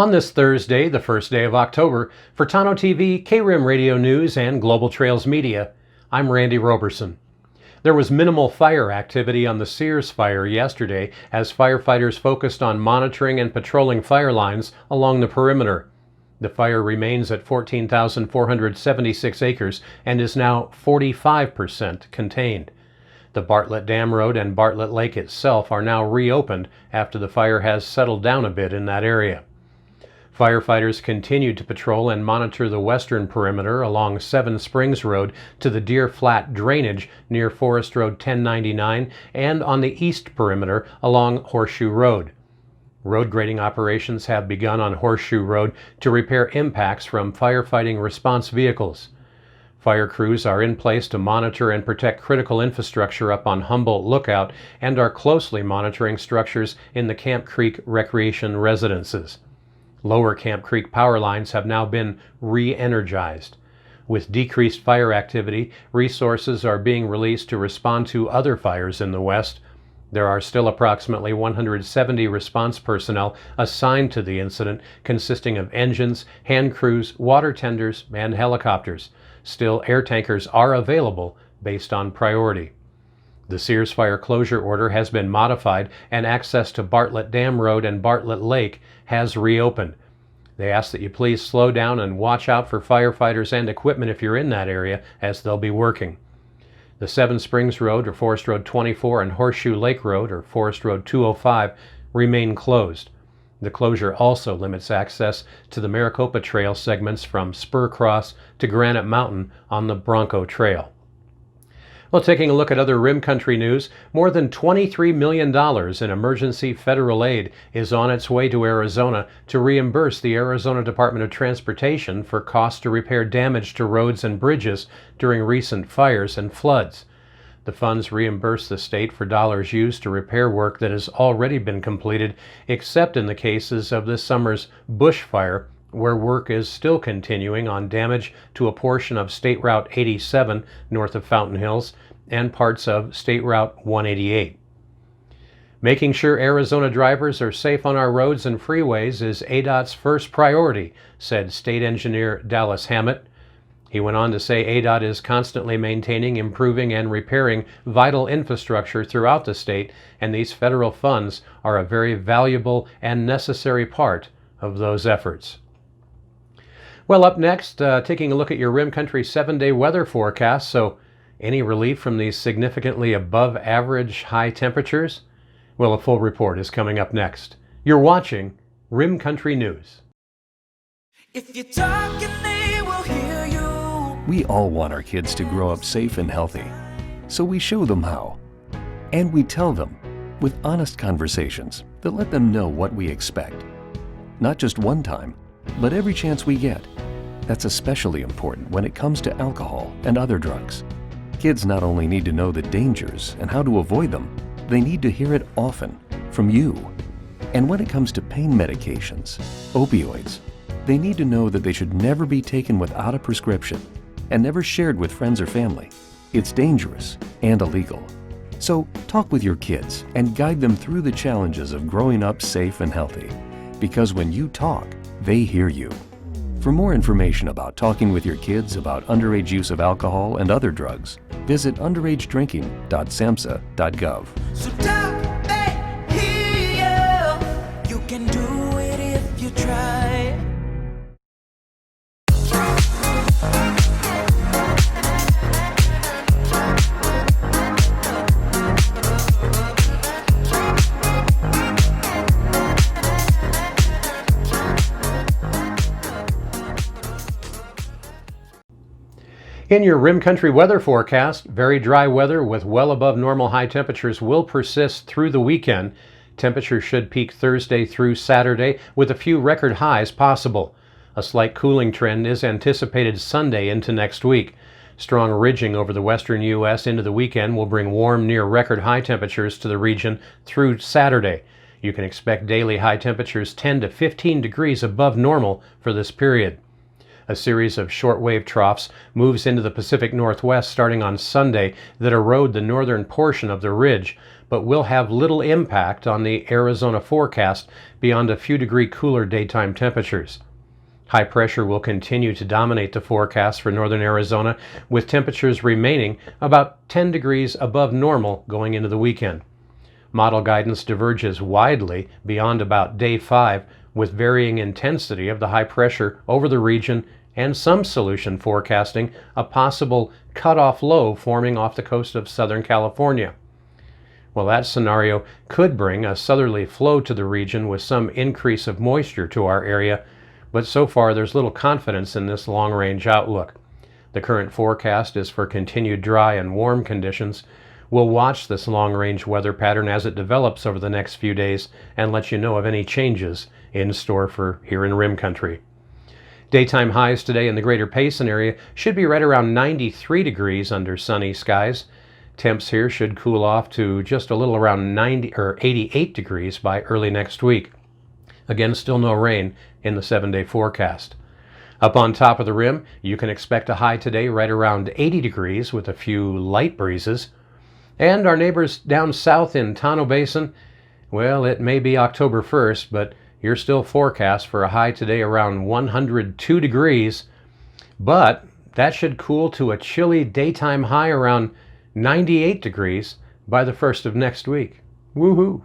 On this Thursday, the first day of October, for Tano TV, KRIM Radio News, and Global Trails Media, I'm Randy Roberson. There was minimal fire activity on the Sears Fire yesterday as firefighters focused on monitoring and patrolling fire lines along the perimeter. The fire remains at 14,476 acres and is now 45% contained. The Bartlett Dam Road and Bartlett Lake itself are now reopened after the fire has settled down a bit in that area. Firefighters continued to patrol and monitor the western perimeter along Seven Springs Road to the Deer Flat drainage near Forest Road 1099 and on the east perimeter along Horseshoe Road. Road grading operations have begun on Horseshoe Road to repair impacts from firefighting response vehicles. Fire crews are in place to monitor and protect critical infrastructure up on Humboldt Lookout and are closely monitoring structures in the Camp Creek recreation residences. Lower Camp Creek power lines have now been re-energized. With decreased fire activity, resources are being released to respond to other fires in the west. There are still approximately 170 response personnel assigned to the incident, consisting of engines, hand crews, water tenders, and helicopters. Still, air tankers are available based on priority. The Sears Fire closure order has been modified and access to Bartlett Dam Road and Bartlett Lake has reopened. They ask that you please slow down and watch out for firefighters and equipment if you're in that area, as they'll be working. The Seven Springs Road, or Forest Road 24, and Horseshoe Lake Road, or Forest Road 205, remain closed. The closure also limits access to the Maricopa Trail segments from Spur Cross to Granite Mountain on the Bronco Trail. Well, taking a look at other Rim Country news, more than $23 million in emergency federal aid is on its way to Arizona to reimburse the Arizona Department of Transportation for costs to repair damage to roads and bridges during recent fires and floods. The funds reimburse the state for dollars used to repair work that has already been completed, except in the cases of this summer's bushfire, where work is still continuing on damage to a portion of State Route 87 north of Fountain Hills and parts of State Route 188. Making sure Arizona drivers are safe on our roads and freeways is ADOT's first priority, said State Engineer Dallas Hammett. He went on to say ADOT is constantly maintaining, improving, and repairing vital infrastructure throughout the state, and these federal funds are a very valuable and necessary part of those efforts. Well, up next, taking a look at your Rim Country 7-day weather forecast. So, any relief from these significantly above average high temperatures? Well, a full report is coming up next. You're watching Rim Country News. If you're talking, they will hear you. We all want our kids to grow up safe and healthy, so we show them how. And we tell them with honest conversations that let them know what we expect. Not just one time, but every chance we get. That's especially important when it comes to alcohol and other drugs. Kids not only need to know the dangers and how to avoid them, they need to hear it often from you. And when it comes to pain medications, opioids, they need to know that they should never be taken without a prescription and never shared with friends or family. It's dangerous and illegal. So talk with your kids and guide them through the challenges of growing up safe and healthy. Because when you talk, they hear you. For more information about talking with your kids about underage use of alcohol and other drugs, visit underagedrinking.samhsa.gov. So talk, they hear you. You can do it if you try. In your Rim Country weather forecast, very dry weather with well above normal high temperatures will persist through the weekend. Temperatures should peak Thursday through Saturday with a few record highs possible. A slight cooling trend is anticipated Sunday into next week. Strong ridging over the western U.S. into the weekend will bring warm near record high temperatures to the region through Saturday. You can expect daily high temperatures 10 to 15 degrees above normal for this period. A series of shortwave troughs moves into the Pacific Northwest starting on Sunday that erode the northern portion of the ridge, but will have little impact on the Arizona forecast beyond a few degree cooler daytime temperatures. High pressure will continue to dominate the forecast for northern Arizona, with temperatures remaining about 10 degrees above normal going into the weekend. Model guidance diverges widely beyond about day 5, with varying intensity of the high pressure over the region and some solution forecasting a possible cutoff low forming off the coast of Southern California. Well, that scenario could bring a southerly flow to the region with some increase of moisture to our area, but so far there's little confidence in this long-range outlook. The current forecast is for continued dry and warm conditions. We'll watch this long-range weather pattern as it develops over the next few days and let you know of any changes in store for here in Rim Country. Daytime highs today in the greater Payson area should be right around 93 degrees under sunny skies. Temps here should cool off to just a little around 90 or 88 degrees by early next week. Again, still no rain in the 7-day forecast. Up on top of the Rim, you can expect a high today right around 80 degrees with a few light breezes. And our neighbors down south in Tonto Basin, well, it may be October 1st, but you're still forecast for a high today around 102 degrees. But that should cool to a chilly daytime high around 98 degrees by the 1st of next week. Woohoo!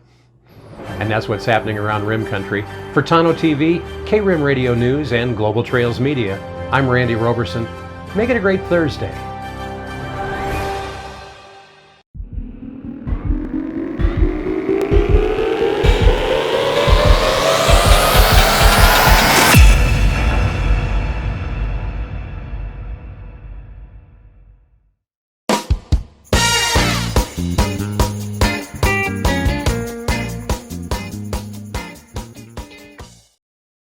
And that's what's happening around Rim Country. For Tonto TV, K-Rim Radio News, and Global Trails Media, I'm Randy Roberson. Make it a great Thursday.